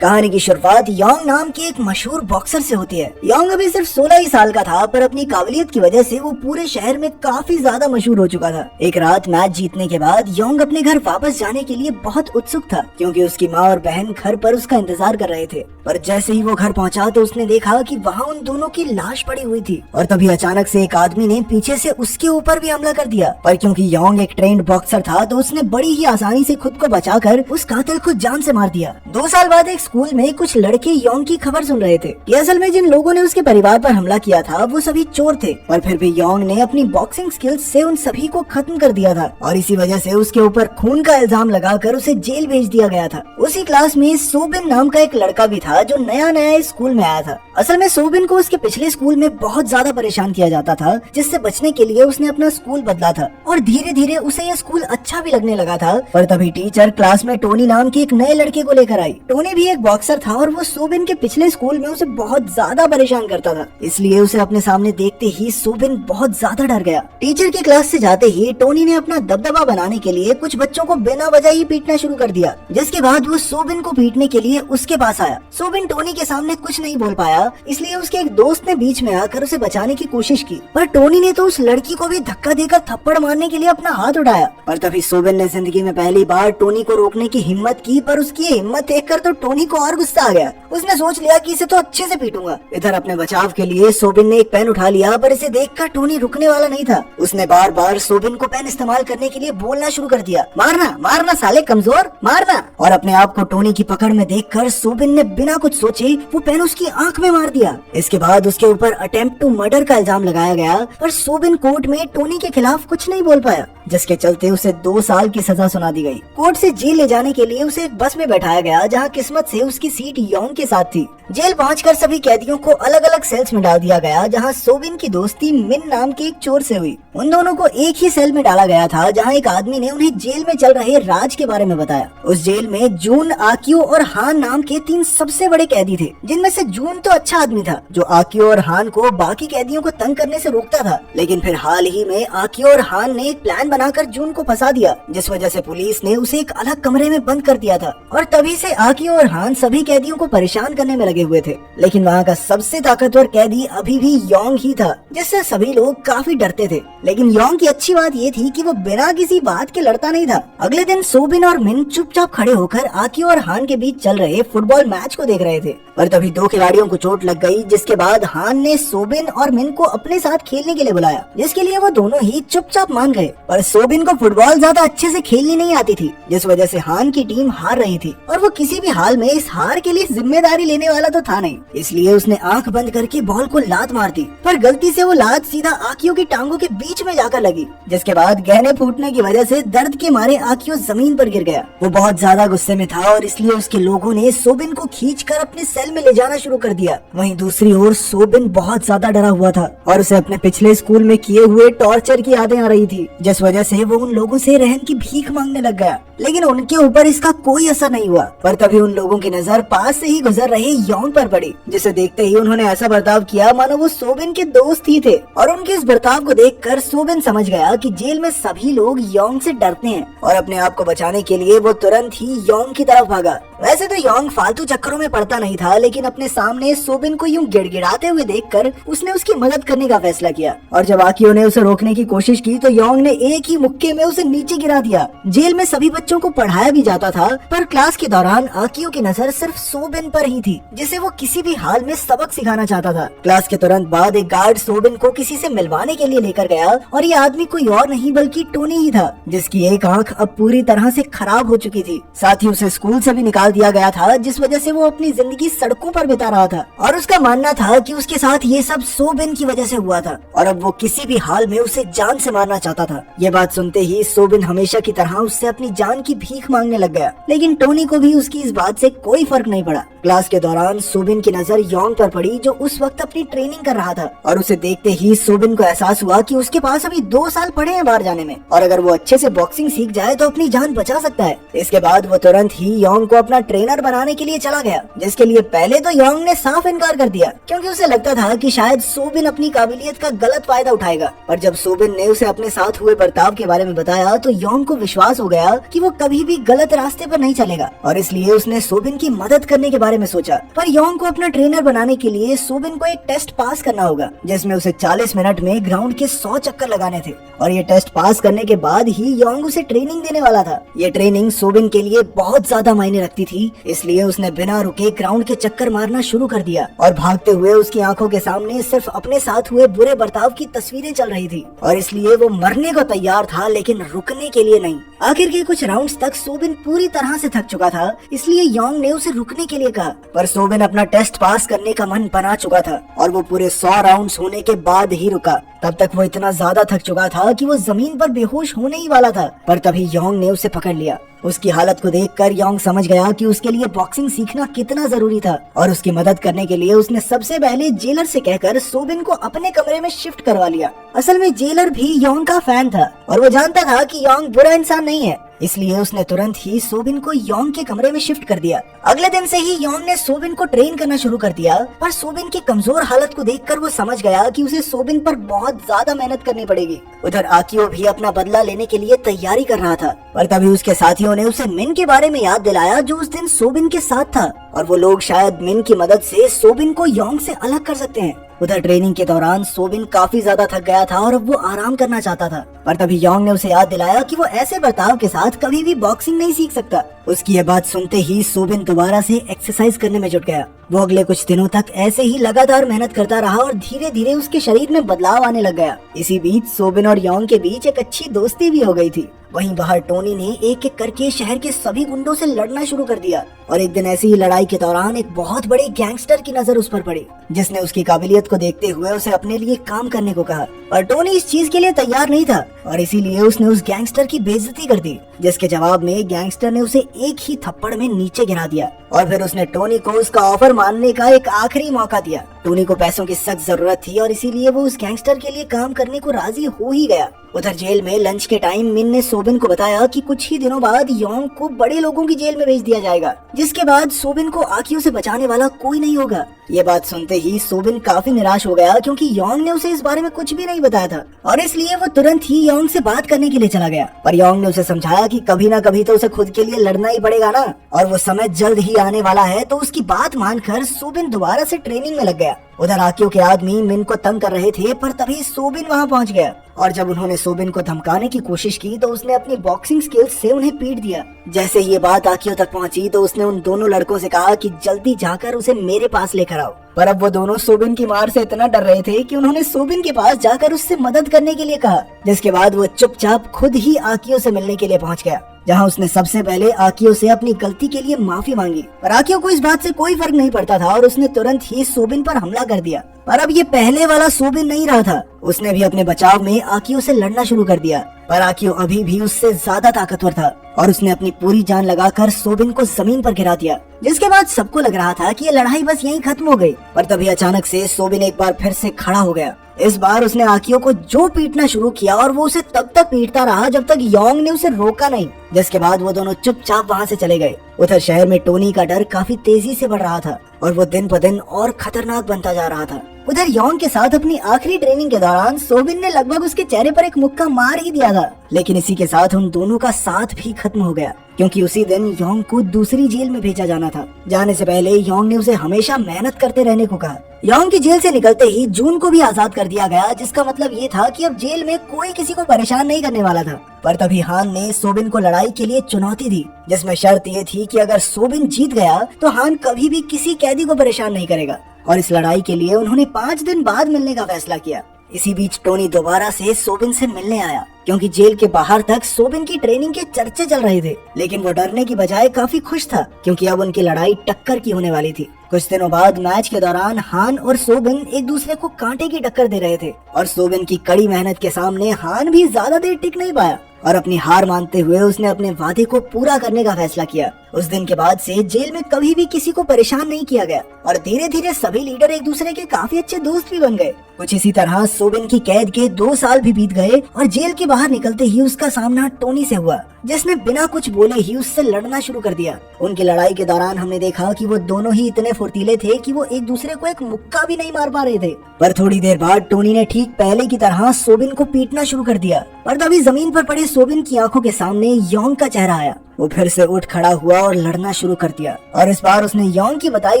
कहानी की शुरुआत योंग नाम के एक मशहूर बॉक्सर से होती है। योंग अभी सिर्फ 16 ही साल का था, पर अपनी काबिलियत की वजह से वो पूरे शहर में काफी ज्यादा मशहूर हो चुका था। एक रात मैच जीतने के बाद योंग अपने घर वापस जाने के लिए बहुत उत्सुक था, क्योंकि उसकी माँ और बहन घर पर उसका इंतजार कर रहे थे। पर जैसे ही वो घर पहुंचा तो उसने देखा कि वहाँ उन दोनों की लाश पड़ी हुई थी, और तभी अचानक से एक आदमी ने पीछे से उसके ऊपर भी हमला कर दिया। पर क्योंकि योंग एक ट्रेंड बॉक्सर था, तो उसने बड़ी ही आसानी से खुद को बचाकर उस कातिल को जान से मार दिया। 2 साल बाद एक स्कूल में कुछ लड़के योंग की खबर सुन रहे थे कि असल में जिन लोगों ने उसके परिवार पर हमला किया था वो सभी चोर थे, पर फिर भी योंग ने अपनी बॉक्सिंग स्किल्स से उन सभी को खत्म कर दिया था, और इसी वजह से उसके ऊपर खून का इल्जाम लगाकर उसे जेल भेज दिया गया था। उसी क्लास में सोबिन नाम का एक लड़का भी था जो नया नया इस स्कूल में आया था। असल में सोबिन को उसके पिछले स्कूल में बहुत ज्यादा परेशान किया जाता था, जिससे बचने के लिए उसने अपना स्कूल बदला था, और धीरे धीरे उसे यह स्कूल अच्छा भी लगने लगा था। पर तभी टीचर क्लास में टोनी नाम के एक नए लड़के को लेकर आई। टोनी भी एक बॉक्सर था, और वो सोबिन के पिछले स्कूल में उसे बहुत ज्यादा परेशान करता था, इसलिए उसे अपने सामने देखते ही सोबिन बहुत ज्यादा डर गया। टीचर की क्लास से जाते ही टोनी ने अपना दबदबा बनाने के लिए कुछ बच्चों को बिना वजह ही पीटना शुरू कर दिया, जिसके बाद वो सोबिन को पीटने के लिए उसके पास आया। सोबिन टोनी के सामने कुछ नहीं बोल पाया, इसलिए उसके एक दोस्त ने बीच में आकर उसे बचाने की कोशिश की, पर टोनी ने तो उस लड़की को भी धक्का देकर थप्पड़ मारने के लिए अपना हाथ उठाया। पर तभी सोबिन ने जिंदगी में पहली बार टोनी को रोकने की हिम्मत की, पर उसकी हिम्मत देखकर तो टोनी को और गुस्सा आ गया। उसने सोच लिया कि इसे तो अच्छे से पीटूंगा। इधर अपने बचाव के लिए सोबिन ने एक पेन उठा लिया, पर इसे देखकर टोनी रुकने वाला नहीं था। उसने बार बार सोबिन को पेन इस्तेमाल करने के लिए बोलना शुरू कर दिया, मारना मारना साले कमजोर, मारना। और अपने आप को टोनी की पकड़ में देखकर सोबिन ने बिना कुछ सोचे वो पेन उसकी आंख में मार दिया। इसके बाद उसके ऊपर अटेम्प्ट टू मर्डर का इल्जाम लगाया गया, पर सोबिन कोर्ट में टोनी के खिलाफ कुछ नहीं बोल पाया, जिसके चलते उसे 2 साल की सजा सुना दी गई। कोर्ट से जेल ले जाने के लिए उसे एक बस में बैठाया गया, जहां किस्मत से उसकी सीट योंग के साथ थी। जेल पहुंचकर सभी कैदियों को अलग अलग सेल्स में डाल दिया गया, जहां सोबिन की दोस्ती मिन नाम के एक चोर से हुई। उन दोनों को एक ही सेल में डाला गया था, जहां एक आदमी ने उन्हें जेल में चल रहे राज के बारे में बताया। उस जेल में जून, आक्यू और हान नाम के 3 सबसे बड़े कैदी थे, जिनमें से जून तो अच्छा आदमी था, जो आक्यू और हान को बाकी कैदियों को तंग करने से रोकता था। लेकिन फिर हाल ही में आक्यू और हान ने एक प्लान बनाकर जून को फंसा दिया, जिस वजह से पुलिस ने उसे एक अलग कमरे में बंद कर दिया था, और तभी से आक्यू और हान सभी कैदियों को परेशान करने में लगे हुए थे। लेकिन वहाँ का सबसे ताकतवर कैदी अभी भी योंग ही था, जिससे सभी लोग काफी डरते थे। लेकिन योंग की अच्छी बात ये थी कि वो बिना किसी बात के लड़ता नहीं था। अगले दिन सोबिन और मिन चुपचाप खड़े होकर आक्यू और हान के बीच चल रहे फुटबॉल मैच को देख रहे थे, पर तभी 2 खिलाड़ियों को चोट लग गई, जिसके बाद हान ने सोबिन और मिन को अपने साथ खेलने के लिए बुलाया, जिसके लिए वो दोनों ही चुपचाप मान गए। पर सोबिन को फुटबॉल ज्यादा अच्छे से खेलनी नहीं आती थी, जिस वजह से हान की टीम हार रही थी, और वो किसी भी हाल में इस हार के लिए जिम्मेदारी लेने वाला तो था नहीं, इसलिए उसने आंख बंद करके बॉल को लात मार दी। पर गलती से वो लात सीधा आक्यू की टांगों के बीच में जाकर लगी, जिसके बाद गहने फूटने की वजह से दर्द के मारे आक्यू जमीन पर गिर गया। वो बहुत ज्यादा गुस्से में था, और इसलिए उसके लोगों ने सोबिन को खींचकर अपने सेल में ले जाना शुरू कर दिया। वहीं दूसरी ओर सोबिन बहुत ज्यादा डरा हुआ था, और उसे अपने पिछले स्कूल में किए हुए टॉर्चर की यादें आ रही थी, जिस वजह से वो उन लोगों से रहम की भीख मांगने लग गया। लेकिन उनके ऊपर इसका कोई असर नहीं हुआ। पर तभी उन लोगों की नजर पास से ही गुजर रहे योंग पर पड़ी, जिसे देखते ही उन्होंने ऐसा बर्ताव किया मानो वो सोबिन के दोस्त ही थे। और उनके इस बर्ताव को देखकर सोबिन समझ गया कि जेल में सभी लोग योंग से डरते हैं, और अपने आप को बचाने के लिए वो तुरंत ही योंग की तरफ भागा। वैसे तो योंग फालतू चक्करों में पड़ता नहीं था, लेकिन अपने सामने सोबिन को यूं गिड़गिड़ाते हुए देखकर उसने उसकी मदद करने का फैसला किया। और जब आक्यू ने उसे रोकने की कोशिश की, तो योंग ने एक ही मुक्के में उसे नीचे गिरा दिया। जेल में सभी बच्चों को पढ़ाया भी जाता था, पर क्लास के दौरान आक्यू की नजर सिर्फ सोबिन पर ही थी, जिसे वो किसी भी हाल में सबक सिखाना चाहता था। क्लास के तुरंत बाद एक गार्ड सोबिन को किसी से मिलवाने के लिए लेकर गया, और ये आदमी कोई और नहीं बल्कि टोनी ही था, जिसकी एक आंख अब पूरी तरह से खराब हो चुकी थी। साथ ही उसे स्कूल से भी निकाल दिया गया था, जिस वजह से वो अपनी जिंदगी सड़कों पर बिता रहा था, और उसका मानना था कि उसके साथ ये सब सोबिन की वजह से हुआ था, और अब वो किसी भी हाल में उसे जान से मारना चाहता था। ये बात सुनते ही सोबिन हमेशा की तरह उससे अपनी जान की भीख मांगने लग गया, लेकिन टोनी को भी उसकी इस बात से कोई फर्क नहीं पड़ा। क्लास के दौरान सोबिन की नजर योंग पर पड़ी, जो उस वक्त अपनी ट्रेनिंग कर रहा था, और उसे देखते ही सोबिन को एहसास हुआ कि उसके पास अभी 2 साल पड़े हैं बाहर जाने में, और अगर वो अच्छे से बॉक्सिंग सीख जाए तो अपनी जान बचा सकता है। इसके बाद वो तुरंत ही योंग को अपना ट्रेनर बनाने के लिए चला गया, जिसके लिए पहले तो योंग ने साफ इनकार कर दिया, क्योंकि उसे लगता था कि शायद सोबिन अपनी काबिलियत का गलत फायदा उठाएगा। पर जब सोबिन ने उसे अपने साथ हुए बर्ताव के बारे में बताया, तो योंग को विश्वास हो गया कि वो वो कभी भी गलत रास्ते पर नहीं चलेगा और इसलिए उसने सोबिन की मदद करने के बारे में सोचा। पर योंग को अपना ट्रेनर बनाने के लिए सोबिन को एक टेस्ट पास करना होगा जिसमें उसे 40 मिनट में ग्राउंड के 100 चक्कर लगाने थे और ये टेस्ट पास करने के बाद ही योंग उसे ट्रेनिंग देने वाला था। ये ट्रेनिंग सोबिन के लिए बहुत ज्यादा मायने रखती थी, इसलिए उसने बिना रुके ग्राउंड के चक्कर मारना शुरू कर दिया और भागते हुए उसकी आंखों के सामने सिर्फ अपने साथ हुए बुरे बर्ताव की तस्वीरें चल रही थी और इसलिए वो मरने को तैयार था लेकिन रुकने के लिए नहीं। आखिर के कुछ राउंड्स तक सोबिन पूरी तरह से थक चुका था, इसलिए योंग ने उसे रुकने के लिए कहा, पर सोबिन अपना टेस्ट पास करने का मन बना चुका था और वो पूरे 100 राउंड्स होने के बाद ही रुका। तब तक वो इतना ज्यादा थक चुका था कि वो जमीन पर बेहोश होने ही वाला था, पर तभी योंग ने उसे पकड़ लिया। उसकी हालत को देखकर योंग समझ गया कि उसके लिए बॉक्सिंग सीखना कितना जरूरी था और उसकी मदद करने के लिए उसने सबसे पहले जेलर से कहकर सोबिन को अपने कमरे में शिफ्ट करवा लिया। असल में जेलर भी योंग का फैन था और वो जानता था कि योंग बुरा इंसान नहीं है, इसलिए उसने तुरंत ही सोबिन को योंग के कमरे में शिफ्ट कर दिया। अगले दिन से ही योंग ने सोबिन को ट्रेन करना शुरू कर दिया, पर सोबिन की कमजोर हालत को देखकर वो समझ गया कि उसे सोबिन पर बहुत ज्यादा मेहनत करनी पड़ेगी। उधर आकियो भी अपना बदला लेने के लिए तैयारी कर रहा था, पर तभी उसके साथियों ने उसे मिन के बारे में याद दिलाया जो उस दिन सोबिन के साथ था और वो लोग शायद मिन की मदद से सोबिन को योंग से अलग कर सकते हैं। उधर ट्रेनिंग के दौरान सोबिन काफी ज्यादा थक गया था और अब वो आराम करना चाहता था, पर तभी योंग ने उसे याद दिलाया कि वो ऐसे बर्ताव के साथ कभी भी बॉक्सिंग नहीं सीख सकता। उसकी ये बात सुनते ही सोबिन दोबारा से एक्सरसाइज करने में जुट गया। वो अगले कुछ दिनों तक ऐसे ही लगातार मेहनत करता रहा और धीरे धीरे उसके शरीर में बदलाव आने लग गया। इसी बीच सोबिन और योंग के बीच एक अच्छी दोस्ती भी हो गई थी। वहीं बाहर टोनी ने एक एक करके शहर के सभी गुंडों से लड़ना शुरू कर दिया और एक दिन ऐसी ही लड़ाई के दौरान एक बहुत बड़े गैंगस्टर की नजर उस पर पड़ी, जिसने उसकी काबिलियत को देखते हुए उसे अपने लिए काम करने को कहा। और टोनी इस चीज के लिए तैयार नहीं था और इसीलिए उसने उस गैंगस्टर की बेइज्जती कर दी, जिसके जवाब में गैंगस्टर ने उसे एक ही थप्पड़ में नीचे गिरा दिया और फिर उसने टोनी को उसका ऑफर मानने का एक आखिरी मौका दिया। टोनी को पैसों की सख्त जरूरत थी और इसीलिए वो उस गैंगस्टर के लिए काम करने को राजी हो ही गया। उधर जेल में लंच के टाइम मिन ने सोबिन को बताया कि कुछ ही दिनों बाद योंग को बड़े लोगों की जेल में भेज दिया जाएगा, जिसके बाद सोबिन को आकियो से बचाने वाला कोई नहीं होगा। ये बात सुनते ही सोबिन काफी निराश हो गया क्योंकि योंग ने उसे इस बारे में कुछ भी नहीं बताया था और इसलिए वो तुरंत ही योंग से बात करने के लिए चला गया। पर योंग ने उसे समझाया कि कभी ना कभी तो उसे खुद के लिए लड़ना ही पड़ेगा ना, और वो समय जल्द ही आने वाला है। तो उसकी बात मानकर सोबिन दोबारा से ट्रेनिंग में लग गया। उधर आकियो के आदमी मिन को तंग कर रहे थे, पर तभी सोबिन वहाँ पहुँच गया और जब उन्होंने सोबिन को धमकाने की कोशिश की तो उसने अपनी बॉक्सिंग स्किल्स से उन्हें पीट दिया। जैसे ये बात आकियो तक पहुंची तो उसने उन दोनों लड़कों से कहा कि जल्दी जाकर उसे मेरे पास लेकर आओ। पर अब वो दोनों सोबिन की मार से इतना डर रहे थे कि उन्होंने सोबिन के पास जाकर उससे मदद करने के लिए कहा, जिसके बाद वो चुपचाप खुद ही आकियो से मिलने के लिए पहुंच गया, जहां उसने सबसे पहले आकियो से अपनी गलती के लिए माफी मांगी। पर आकियो को इस बात से कोई फर्क नहीं पड़ता था और उसने तुरंत ही सोबिन पर हमला कर दिया। पर अब ये पहले वाला सोबिन नहीं रहा था, उसने भी अपने बचाव में आकियो से लड़ना शुरू कर दिया। पर आकियो अभी भी उससे ज्यादा ताकतवर था और उसने अपनी पूरी जान लगाकर सोबिन को जमीन पर गिरा दिया, जिसके बाद सबको लग रहा था कि ये लड़ाई बस यहीं खत्म हो गई। पर तभी अचानक से सोबिन एक बार फिर से खड़ा हो गया। इस बार उसने आकियो को जो पीटना शुरू किया और वो उसे तब तक पीटता रहा जब तक योंग ने उसे रोका नहीं, जिसके बाद वो दोनों चुपचाप वहाँ से चले गए। उधर शहर में टोनी का डर काफी तेजी से बढ़ रहा था और वो दिन ब दिन और खतरनाक बनता जा रहा था। उधर योंग के साथ अपनी आखिरी ट्रेनिंग के दौरान सोबिन ने लगभग उसके चेहरे पर एक मुक्का मार ही दिया था, लेकिन इसी के साथ उन दोनों का साथ भी खत्म हो गया क्योंकि उसी दिन योंग को दूसरी जेल में भेजा जाना था। जाने से पहले योंग ने उसे हमेशा मेहनत करते रहने को कहा। योंग की जेल से निकलते ही जून को भी आजाद कर दिया गया, जिसका मतलब ये था कि अब जेल में कोई किसी को परेशान नहीं करने वाला था। पर तभी हान ने सोबिन को लड़ाई के लिए चुनौती दी, जिसमें शर्त ये थी कि अगर सोबिन जीत गया तो हान कभी भी किसी कैदी को परेशान नहीं करेगा और इस लड़ाई के लिए उन्होंने 5 दिन बाद मिलने का फैसला किया। इसी बीच टोनी दोबारा से सोबिन से मिलने आया क्योंकि जेल के बाहर तक सोबिन की ट्रेनिंग के चर्चे चल रहे थे, लेकिन वो डरने की बजाय काफी खुश था क्योंकि अब उनकी लड़ाई टक्कर की होने वाली थी। कुछ दिनों बाद मैच के दौरान हान और सोबिन एक दूसरे को कांटे की टक्कर दे रहे थे और सोबिन की कड़ी मेहनत के सामने हान भी ज्यादा देर टिक नहीं पाया और अपनी हार मानते हुए उसने अपने वादे को पूरा करने का फैसला किया। उस दिन के बाद से जेल में कभी भी किसी को परेशान नहीं किया गया और धीरे धीरे सभी लीडर एक दूसरे के काफी अच्छे दोस्त भी बन गए। कुछ इसी तरह सोबिन की कैद के 2 साल भी बीत गए और जेल के बाहर निकलते ही उसका सामना टोनी से हुआ, जिसने बिना कुछ बोले ही उससे लड़ना शुरू कर दिया। उनकी लड़ाई के दौरान हमने देखा कि वो दोनों ही इतने फुर्तीले थे कि वो एक दूसरे को एक मुक्का भी नहीं मार पा रहे थे। पर थोड़ी देर बाद टोनी ने ठीक पहले की तरह सोबिन को पीटना शुरू कर दिया और तभी जमीन पर पड़े सोबिन की आंखों के सामने योंग का चेहरा आया। वो फिर से उठ खड़ा हुआ और लड़ना शुरू कर दिया और इस बार उसने योंग की बताई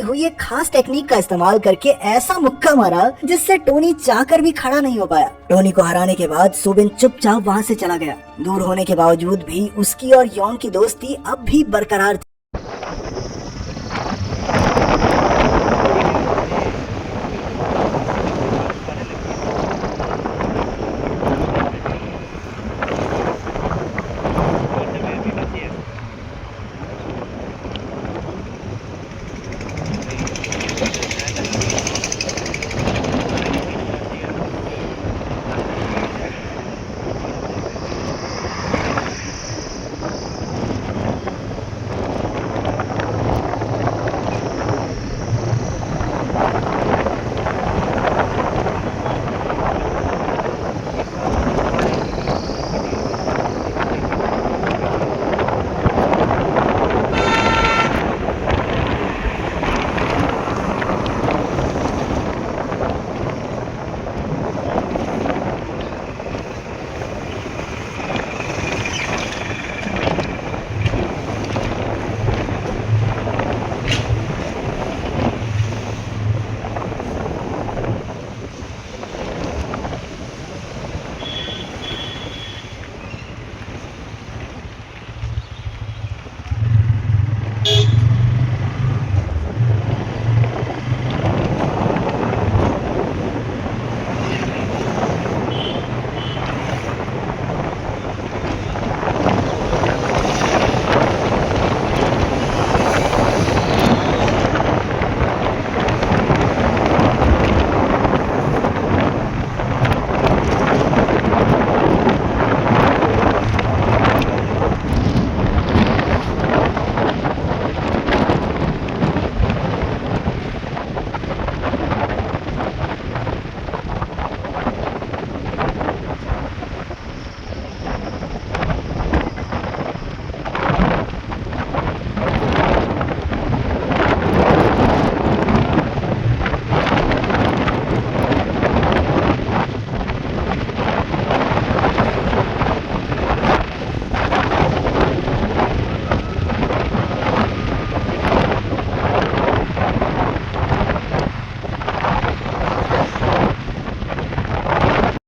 हुई एक खास टेक्निक का इस्तेमाल करके ऐसा मुक्का मारा जिससे टोनी चाहकर भी खड़ा नहीं हो पाया। टोनी को हराने के बाद सोबिन चुपचाप वहाँ से चला गया। दूर होने के बावजूद भी उसकी और योंग की दोस्ती अब भी बरकरार थी।